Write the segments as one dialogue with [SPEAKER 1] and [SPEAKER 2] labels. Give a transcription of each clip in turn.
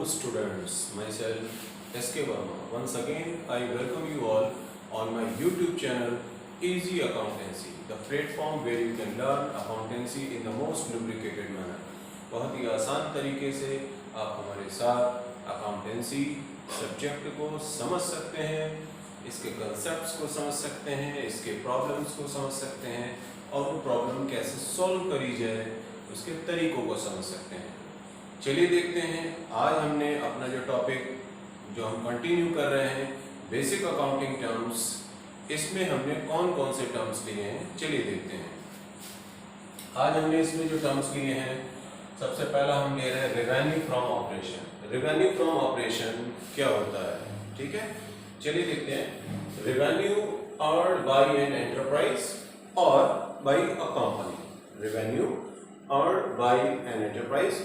[SPEAKER 1] students, myself SK Verma. Once again, I welcome you all on my YouTube channel Easy Accountancy, the platform where you can learn accountancy in the most lubricated manner. बहुत ही आसान तरीके से आप हमारे साथ accountancy subject को समझ सकते हैं, इसके कंसेप्ट्स को समझ सकते हैं, इसके प्रॉब्लम्स को समझ सकते हैं और वो प्रॉब्लम कैसे सॉल्व करी जाए उसके तरीकों को समझ सकते हैं। चलिए देखते हैं आज हमने अपना जो टॉपिक जो हम कंटिन्यू कर रहे हैं बेसिक अकाउंटिंग टर्म्स, इसमें हमने कौन कौन से टर्म्स लिए हैं चलिए देखते हैं। आज हमने इसमें जो टर्म्स लिए हैं, सबसे पहला हम ले रहे हैं revenue from operation. Revenue from operation क्या होता है, ठीक है, चलिए देखते हैं। Revenue earned by an enterprise और by a company. Revenue earned by an enterprise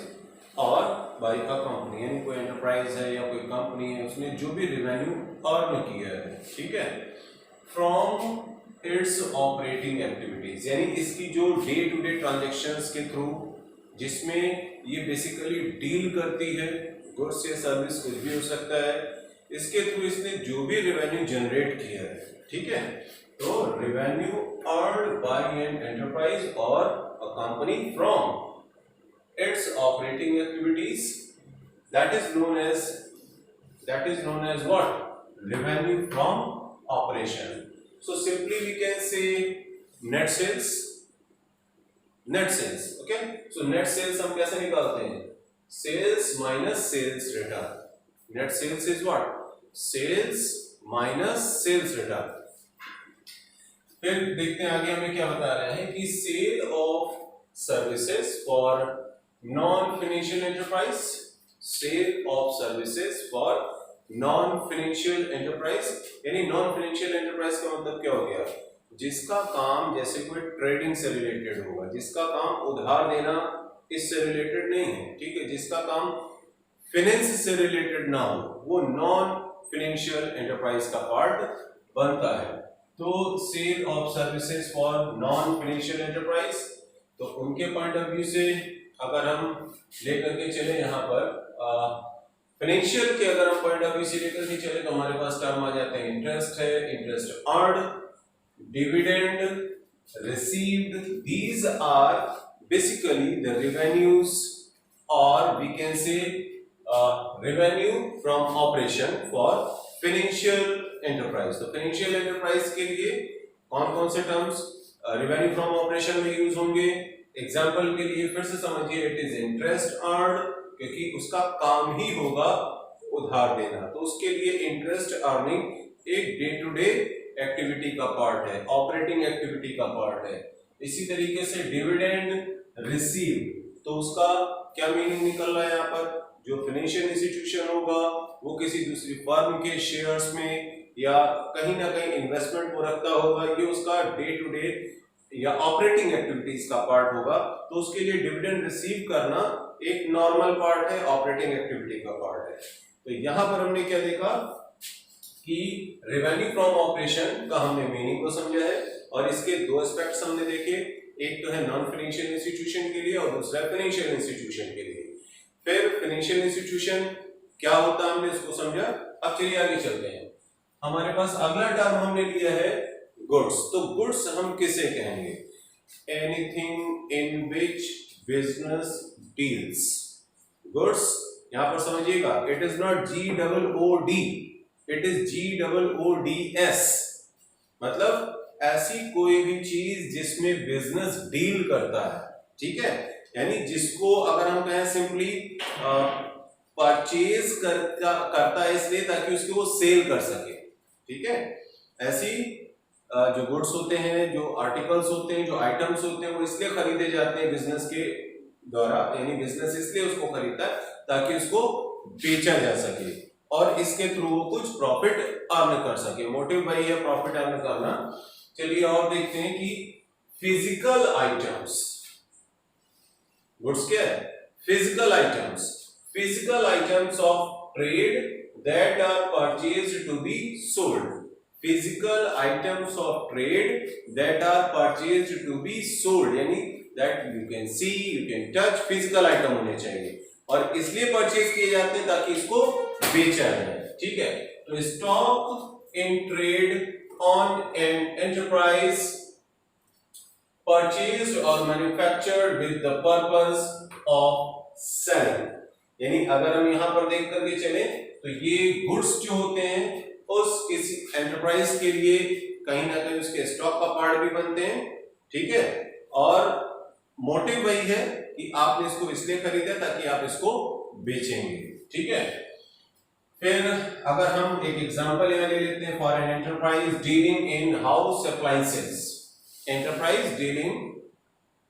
[SPEAKER 1] और बाय अ कंपनी, यानी कोई एंटरप्राइज है या कोई कंपनी है, उसने जो भी रेवेन्यू अर्न किया है, ठीक है, फ्रॉम इट्स ऑपरेटिंग एक्टिविटीज, यानी इसकी जो डे टू डे ट्रांजेक्शन्स के थ्रू जिसमें ये बेसिकली डील करती है, गुड्स या सर्विस कुछ भी हो सकता है, इसके थ्रू इसने जो भी रेवेन्यू जनरेट किया है, ठीक है, तो revenue earned by an enterprise और a company from its operating activities, that is known as what? Revenue from operation. So simply we can say net sales, okay? So net sales हम कैसे निकालते हैं? Sales minus sales return. Net sales is what? Sales minus sales return. फिर देखते हैं आगे हमें क्या बता रहे हैं कि sale of services for non-financial enterprise, sale of services for non-financial enterprise, यानी non-financial enterprise का मतलब क्या हो गया? जिसका काम जैसे कोई ट्रेडिंग से रिलेटेड होगा, जिसका काम उधार देना इससे रिलेटेड नहीं है, ठीक है, जिसका काम फाइनेंस से रिलेटेड ना हो, वो नॉन फाइनेंशियल एंटरप्राइज का पार्ट बनता है। तो sale of services for non financial enterprise, तो उनके पॉइंट ऑफ व्यू से अगर हम लेकर के चले यहाँ पर फाइनेंशियल के अगर हम पॉइंट ऑफ व्यू से लेकर के चले तो हमारे पास टर्म आ जाते हैं, इंटरेस्ट है, interest earned, dividend received, these are basically the revenues और we can say revenue from operation for financial enterprise. तो फाइनेंशियल एंटरप्राइज के लिए कौन कौन से टर्म्स रेवेन्यू फ्रॉम ऑपरेशन में यूज होंगे? एग्जाम्पल के लिए फिर से समझिए, इट इज इंटरेस्ट अर्न्ड, क्योंकि उसका काम ही होगा उधार देना, तो उसके लिए इंटरेस्ट अर्निंग एक डे टू डे एक्टिविटी का पार्ट है, ऑपरेटिंग एक्टिविटी का पार्ट है। इसी तरीके से डिविडेंड रिसीव, तो उसका क्या मीनिंग निकल रहा है यहाँ पर? जो फाइनेंशियल इंस्टीट्यूशन होगा वो किसी दूसरी फर्म के शेयर्स में या कहीं ना कहीं इन्वेस्टमेंट को रखता होगा, ये उसका डे टू डे या ऑपरेटिंग एक्टिविटीज का पार्ट होगा, तो उसके लिए डिविडेंड रिसीव करना एक नॉर्मल पार्ट है, ऑपरेटिंग एक्टिविटी का पार्ट है। तो यहां पर हमने क्या देखा कि रेवेन्यू फ्रॉम ऑपरेशन का हमने मीनिंग को समझा है और इसके दो एस्पेक्ट्स हमने देखे, एक तो है नॉन फाइनेंशियल इंस्टीट्यूशन के लिए और दूसरा फाइनेंशियल इंस्टीट्यूशन के लिए। फिर फाइनेंशियल इंस्टीट्यूशन क्या होता है हमने इसको समझा। अब चलिए आगे चलते हैं। हमारे पास अगला टर्म हमने लिया है गुड्स। तो गुड्स हम किसे कहेंगे? Anything in which business deals. Goods यहां पर समझिएगा, it is not GOOD, it is GOODS, मतलब ऐसी कोई भी चीज जिसमें बिजनेस डील करता है, ठीक है, यानी जिसको अगर हम कहें सिंपली परचेज करता है इसलिए ताकि उसकी वो सेल कर सके, ठीक है, ऐसी जो गुड्स होते हैं, जो आर्टिकल्स होते हैं, जो आइटम्स होते हैं, वो इसलिए खरीदे जाते हैं बिजनेस के द्वारा, यानी बिजनेस इसलिए उसको खरीदता है ताकि उसको बेचा जा सके और इसके थ्रू वो कुछ प्रॉफिट अर्न कर सके। मोटिव वही है, प्रॉफिट अर्न करना। चलिए और देखते हैं कि फिजिकल आइटम्स, गुड्स क्या है? Physical items, physical items of trade that are purchased to be sold. Physical items of trade that are purchased to be sold, यानी that you can see, you can touch, physical item होने चाहिए। और इसलिए purchase किए जाते हैं ताकि इसको बेचा जाए, ठीक है। तो stock in trade on an enterprise purchased और manufactured with the purpose of selling. यानी अगर हम यहां पर देख करके चले तो ये गुड्स जो होते हैं उस किसी एंटरप्राइज के लिए कहीं ना कहीं उसके स्टॉक का पार्ट भी बनते हैं, ठीक है। और मोटिव वही है कि आपने इसको इसलिए खरीदा ताकि आप इसको बेचेंगे, ठीक है। फिर अगर हम एक एग्जांपल यहां ले लेते हैं, for an enterprise dealing in house appliances, enterprise dealing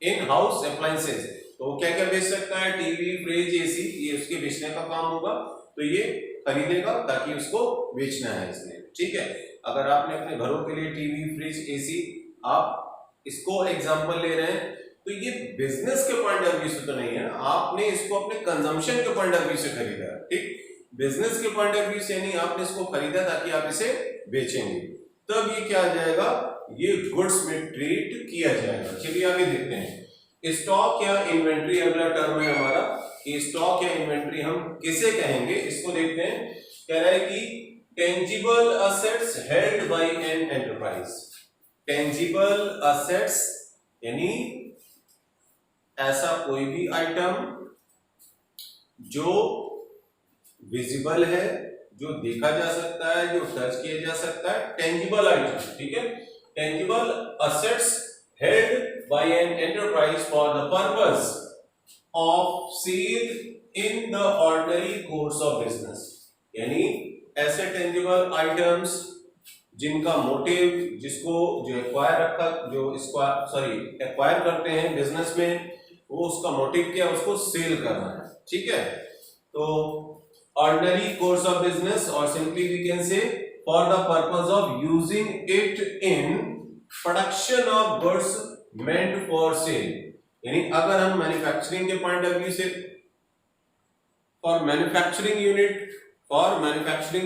[SPEAKER 1] in house appliances, तो क्या क्या बेच सकता है, टीवी, फ्रिज, एसी, ये उसके बेचने का काम होगा, तो ये खरीदेगा ताकि उसको बेचना है इसने, ठीक है। अगर आपने अपने घरों के लिए टीवी, फ्रिज, एसी, आप इसको एग्जांपल ले रहे हैं तो ये बिजनेस के पॉइंट ऑफ व्यू से तो नहीं है, आपने इसको अपने कंजम्पशन के पॉइंट ऑफ व्यू से खरीदा, ठीक। बिजनेस के पॉइंट ऑफ व्यू से नहीं, आपने इसको खरीदा ताकि आप इसे बेचेंगे, तब ये क्या आ जाएगा, ये गुड्स में ट्रीट किया जाएगा। चलिए आगे देखते हैं, स्टॉक या इन्वेंट्री अगला टर्म है हमारा, कि स्टॉक या इन्वेंट्री हम किसे कहेंगे, इसको देखते हैं। कह रहा है कि tangible assets held by an enterprise, tangible assets यानी ऐसा कोई भी आइटम जो विजिबल है, जो देखा जा सकता है, जो टच किया जा सकता है, टेंजिबल आइटम, ठीक है। Tangible assets held by an enterprise for the purpose of sale in the ordinary course of business, यानी ऐसे टेंजिबल आइटम्स जिनका मोटिव, जिसको जो एक्वायर करते हैं बिजनेस में, वो उसका मोटिव क्या है, उसको सेल करना है, ठीक है। तो ऑर्डिनरी कोर्स ऑफ बिजनेस, और simply we can say for the purpose of using it in production of goods meant for sale, यानी अगर हम मैन्युफैक्चरिंग के पॉइंट ऑफ व्यू से, फॉर मैन्युफैक्चरिंग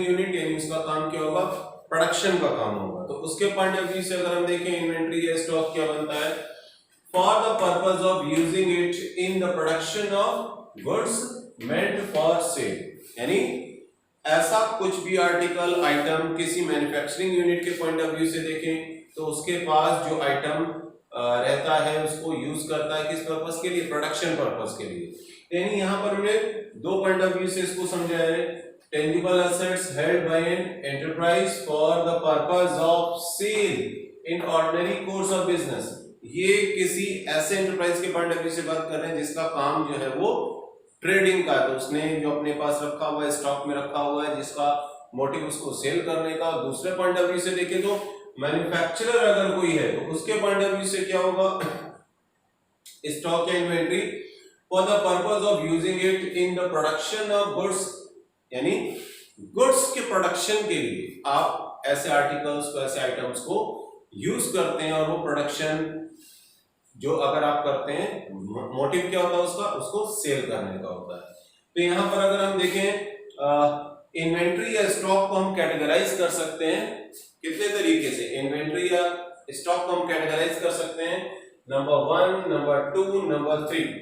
[SPEAKER 1] यूनिट यानी उसका काम क्या होगा, प्रोडक्शन का काम होगा, तो उसके पॉइंट ऑफ व्यू से अगर हम देखें इन्वेंट्री या स्टॉक क्या बनता है, for the purpose of using it in the production of goods meant for sale, यानी ऐसा कुछ भी आर्टिकल, आइटम किसी मैन्युफैक्चरिंग यूनिट के पॉइंट ऑफ व्यू से देखें तो उसके पास जो आइटम रहता है उसको यूज करता है किस पर्पस के लिए, प्रोडक्शन पर्पस के लिए। यानी यहां पर हमने दो पॉइंट ऑफ व्यू से इसको समझा है, tangible assets held by an enterprise for the purpose of sale in ordinary course of business, ये किसी ऐसे एंटरप्राइज के पॉइंट ऑफ व्यू से बात कर रहे हैं जिसका काम जो है वो ट्रेडिंग का, तो उसने जो अपने पास रखा हुआ है, स्टॉक में रखा हुआ है, जिसका मोटिव उसको सेल करने का। दूसरे पॉइंट ऑफ व्यू से देखें तो मैन्युफैक्चरर अगर कोई है तो उसके पॉइंट ऑफ व्यू से क्या होगा, स्टॉक या inventory for the purpose of using it in the production of goods, यानी गुड्स के प्रोडक्शन के लिए आप ऐसे आर्टिकल्स को, ऐसे आइटम्स को यूज करते हैं, और वो प्रोडक्शन जो अगर आप करते हैं, मोटिव क्या होता है उसका, उसको सेल करने का होता है। तो यहां पर अगर हम देखें इन्वेंट्री या स्टॉक को हम कैटेगराइज कर सकते हैं कितने तरीके से, इन्वेंट्री या स्टॉक को हम कैटेगराइज कर सकते हैं नंबर 1, नंबर 2, नंबर 3।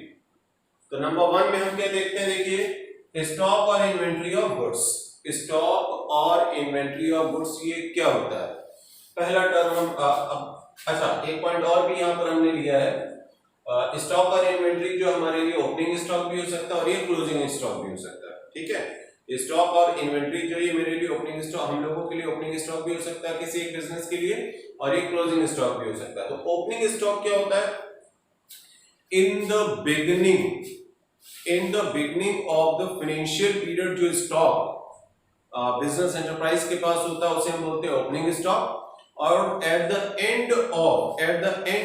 [SPEAKER 1] तो नंबर 1 में हम क्या देखते हैं, देखिए स्टॉक और इन्वेंट्री ऑफ गुड्स, स्टॉक और इन्वेंट्री ऑफ गुड्स ये क्या होता है। पहला टर्म हम अच्छा एक पॉइंट और भी यहाँ पर हमने लिया है, स्टॉक और इन्वेंट्री जो हमारे लिए ओपनिंग स्टॉक भी हो सकता है और ये क्लोजिंग स्टॉक भी हो सकता है, ठीक है। स्टॉक और इन्वेंट्री जो ये मेरे लिए ओपनिंग स्टॉक, हम लोगों के लिए ओपनिंग स्टॉक भी हो सकता है किसी एक बिजनेस के लिए, और ये क्लोजिंग स्टॉक भी हो सकता है। तो ओपनिंग स्टॉक क्या होता है, in the beginning of the financial period जो स्टॉक बिजनेस एंटरप्राइज के पास होता है उसे हम बोलते हैं ओपनिंग स्टॉक, और at the end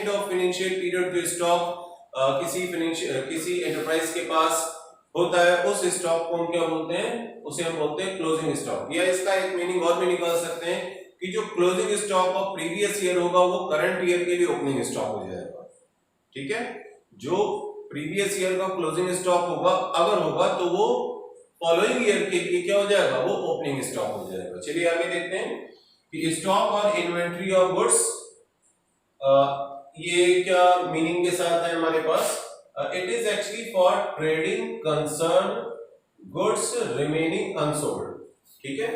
[SPEAKER 1] of financial period जो स्टॉक किसी एंटरप्राइज के पास होता है उस स्टॉक को हम क्या बोलते हैं, उसे हम बोलते हैं क्लोजिंग स्टॉक। या इसका एक मीनिंग और भी निकाल सकते हैं कि जो closing stock of previous year होगा वो करंट ईयर के लिए ओपनिंग स्टॉक हो जाएगा, ठीक है। जो प्रीवियस ईयर का क्लोजिंग स्टॉक होगा अगर होगा तो वो फॉलोइंग ईयर के लिए क्या हो जाएगा, वो ओपनिंग स्टॉक हो जाएगा। चलिए आगे देखते हैं कि स्टॉक और इन्वेंट्री ऑफ गुड्स ये क्या मीनिंग के साथ है हमारे पास। It is actually for trading concern goods remaining unsold, ठीक है,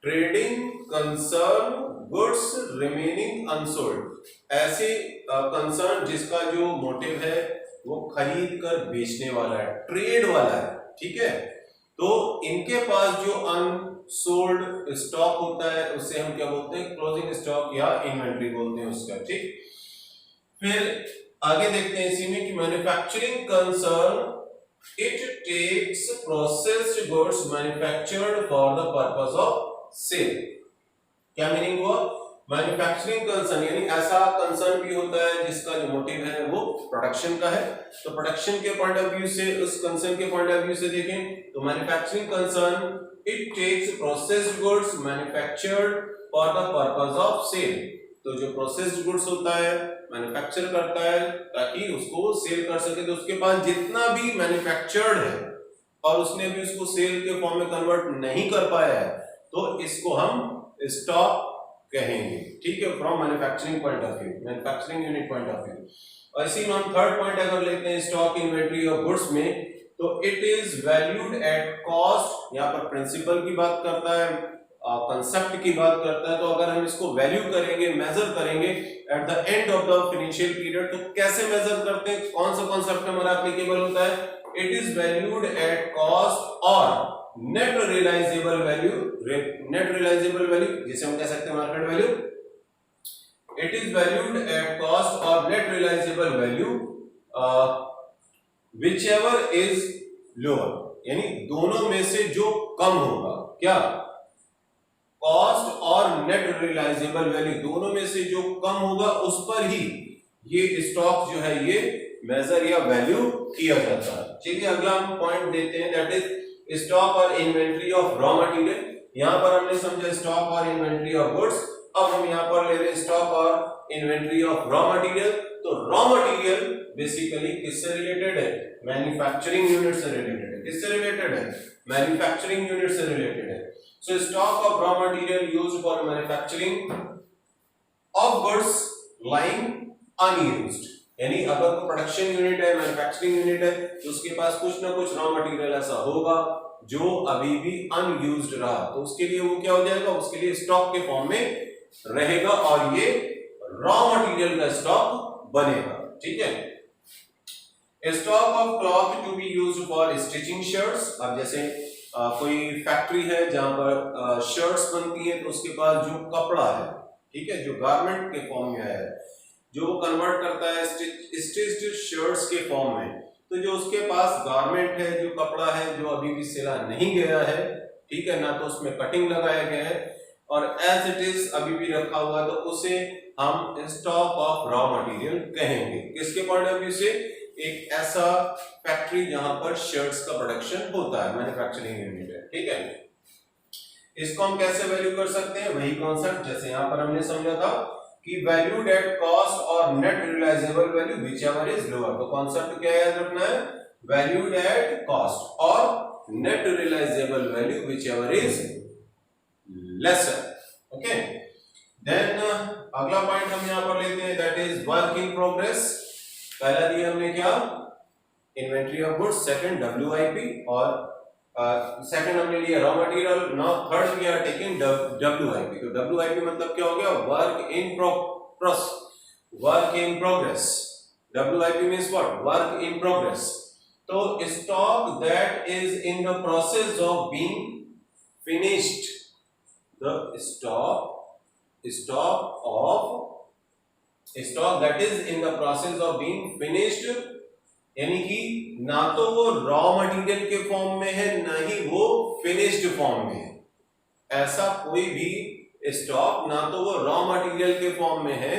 [SPEAKER 1] trading concern goods remaining unsold, ऐसे कंसर्न जिसका जो मोटिव है वो खरीद कर बेचने वाला है, ट्रेड वाला है, ठीक है, तो इनके पास जो अनसोल्ड स्टॉक होता है उससे हम क्या बोलते हैं, क्लोजिंग स्टॉक या इन्वेंट्री बोलते हैं उसका, ठीक। फिर आगे देखते हैं इसी में कि manufacturing concern it takes processed goods manufactured for the purpose of sale. क्या मीनिंग हुआ, मैन्युफैक्चरिंग कंसर्न यानी ऐसा कंसर्न भी होता है जिसका जो मोटिव है वो प्रोडक्शन का है, तो प्रोडक्शन के पॉइंट ऑफ व्यू से, उस कंसर्न के पॉइंट ऑफ व्यू से देखें तो manufacturing concern it takes processed goods manufactured for the purpose of sale, तो जो प्रोसेस्ड गुड्स होता है मैन्युफैक्चर करता है ताकि उसको सेल कर सके, तो उसके पास जितना भी मैन्युफैक्चर्ड है और उसने भी उसको सेल के फॉर्म में कन्वर्ट नहीं कर पाया है तो इसको हम स्टॉक कहेंगे, ठीक है, from manufacturing point of view, manufacturing unit point of view. और इसी में हम थर्ड पॉइंट अगर लेते हैं स्टॉक इन्वेंटरी ऑफ गुड्स में, तो it is valued at cost, यहाँ पर प्रिंसिपल की बात करता है, कंसेप्ट की बात करता है, तो अगर हम इसको वैल्यू करेंगे, मेजर करेंगे at the end of the financial period, तो कैसे मेजर करते हैं, कौन सा कॉन्सेप्ट हमारा एप्लीकेबल होता है, it is valued at cost और net realisable value, net realisable value जिसे हम कह सकते हैं market value, it is valued at cost और net realisable value whichever is lower, यानी दोनों में से जो कम होगा, क्या, कॉस्ट और नेट रियलाइजेबल वैल्यू दोनों में से जो कम होगा उस पर ही ये स्टॉक जो है ये मेजर या वैल्यू किया जाता है। चलिए अगला हम पॉइंट देते हैं, दैट इज स्टॉक और इन्वेंट्री ऑफ रॉ मटेरियल। यहां पर हमने समझा स्टॉक और इन्वेंट्री ऑफ गुड्स, अब हम यहां पर ले रहे हैं स्टॉक और इन्वेंटरी ऑफ रॉ मटेरियल। तो रॉ मटेरियल बेसिकली किससे रिलेटेड है, मैन्युफैक्चरिंग यूनिट से रिलेटेड है, किससे रिलेटेड है, मैन्युफैक्चरिंग यूनिट से रिलेटेड है। सो stock of raw material used for manufacturing of goods lying unused, यानी अगर कोई प्रोडक्शन यूनिट है, मैन्युफैक्चरिंग यूनिट है, तो उसके पास कुछ ना कुछ रॉ मटेरियल ऐसा होगा जो अभी भी अनयूज्ड रहा, तो उसके लिए वो क्या हो जाएगा, उसके लिए स्टॉक के फॉर्म में रहेगा और ये रॉ मटेरियल का स्टॉक बनेगा, ठीक है। Stock of cloth to be used for stitching shirts. अब जैसे कोई फैक्ट्री है जहां पर शर्ट्स बनती है, तो उसके पास जो कपड़ा है, ठीक है, जो गारमेंट के फॉर्म में आया है, जो वो कन्वर्ट करता है स्टिच्ड शर्ट्स के फॉर्म में, तो जो उसके पास गारमेंट है, जो कपड़ा है जो अभी भी सिला नहीं गया है, ठीक है ना, तो उसमें कटिंग लगाया गया है और एज इट इज अभी भी रखा हुआ है, तो उसे हम स्टॉक ऑफ रॉ मटेरियल कहेंगे। किसके पॉइंट ऑफ व्यू से, एक ऐसा फैक्ट्री जहां पर शर्ट्स का प्रोडक्शन होता है, मैन्युफैक्चरिंग यूनिट है, ठीक है। इसको हम कैसे वैल्यू कर सकते हैं, वही कॉन्सेप्ट जैसे यहां पर हमने समझा था कि वैल्यूड एट कॉस्ट और net realisable value whichever is lower. तो कॉन्सेप्ट क्या याद रखना है, वैल्यूड एट कॉस्ट और net realisable value whichever is lesser, okay. Then अगला पॉइंट हम यहां पर लेते हैं, that is work in progress. पहला दिया हमने क्या, inventory of goods, second WIP और सेकंड हमने लिया raw material, now third we are taking WIP. तो डब्ल्यूआईपी मतलब क्या हो गया, work in progress, work in progress. WIP means what, work in progress. तो stock that is in the process of being finished, the stock that is in the process of being finished, यानी कि ना तो वो raw material के form में है, ना ही वो फिनिश्ड फॉर्म में है। ऐसा कोई भी स्टॉक ना तो वो रॉ मटेरियल के फॉर्म में है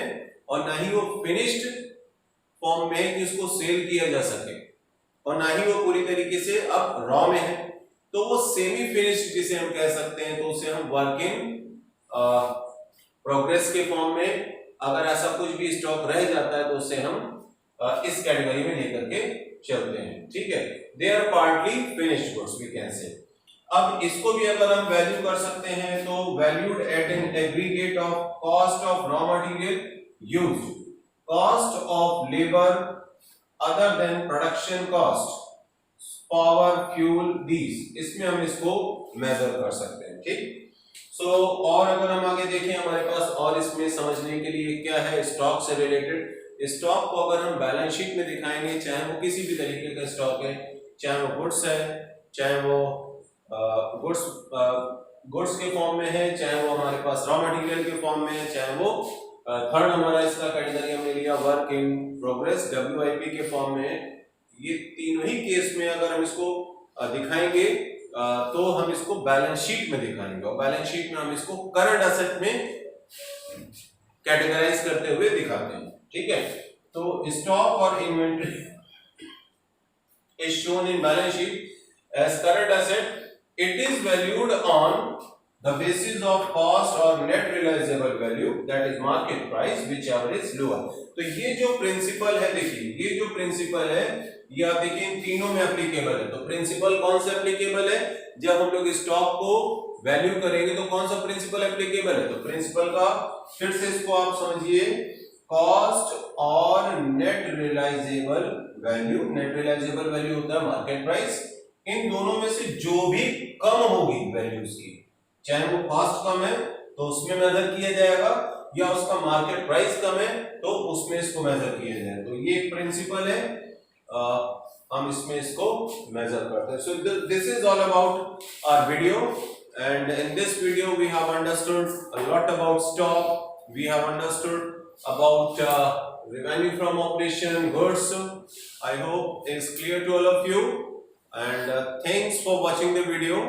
[SPEAKER 1] और ना ही वो फिनिश्ड फॉर्म में है कि उसको सेल किया जा सके, और ना ही वो पूरी तरीके से अब रॉ में है, तो वो सेमी फिनिश्ड जिसे हम कह सकते हैं, तो उसे हम वर्क इन प्रोग्रेस के फॉर्म में, अगर ऐसा कुछ भी स्टॉक रह जाता है तो उसे हम इस कैटेगरी में लेकर के चलते हैं, ठीक है। They are partly finished goods we can say. अब इसको भी अगर हम वैल्यू कर सकते हैं, तो valued at an aggregate of cost of raw material used, cost of labour other than production cost, power, fuel, these, इसमें हम इसको मेजर कर सकते हैं। ठीक। और अगर हम आगे देखें हमारे पास और इसमें समझने के लिए क्या है स्टॉक से रिलेटेड, स्टॉक को अगर हम बैलेंस शीट में दिखाएंगे, चाहे वो किसी भी तरीके का स्टॉक है, चाहे वो गुड्स है, चाहे वो गुड्स के फॉर्म में है, चाहे वो हमारे पास रॉ मटेरियल के फॉर्म में है, चाहे वो थर्ड हमारा इसका कैटेगरी हमने लिया वर्क इन प्रोग्रेस WIP के फॉर्म में है, ये तीनों ही केस में अगर हम इसको दिखाएंगे तो हम इसको बैलेंस शीट में दिखाएंगे, और बैलेंस शीट में हम इसको करंट एसेट में कैटेगराइज करते हुए दिखाते हैं। ठीक है, तो स्टॉक और inventory is shown in balance sheet as current asset. It is valued on the basis of cost or net realizable value, that is market price, whichever is lower. तो ये जो प्रिंसिपल है, देखिए ये जो प्रिंसिपल है ये आप देखिए इन तीनों में एप्लीकेबल है। तो प्रिंसिपल कौन सा एप्लीकेबल है, जब हम लोग स्टॉक को वैल्यू करेंगे तो कौन सा प्रिंसिपल एप्लीकेबल है, तो प्रिंसिपल का फिर से इसको आप समझिए, कॉस्ट और net realisable value. Net realisable value होता है मार्केट प्राइस, इन दोनों में से जो भी कम होगी वैल्यूज की, चाहे वो कॉस्ट कम है तो उसमें मेजर किया जाएगा, या उसका मार्केट प्राइस कम है तो उसमें इसको मेजर किया जाए। तो ये एक प्रिंसिपल है, हम इसमें इसको मेजर करते हैं। So this is all about our video, and in this video we have understood a lot about stock, we have understood about revenue from operation, goods. I hope it's clear to all of you, and thanks for watching the video.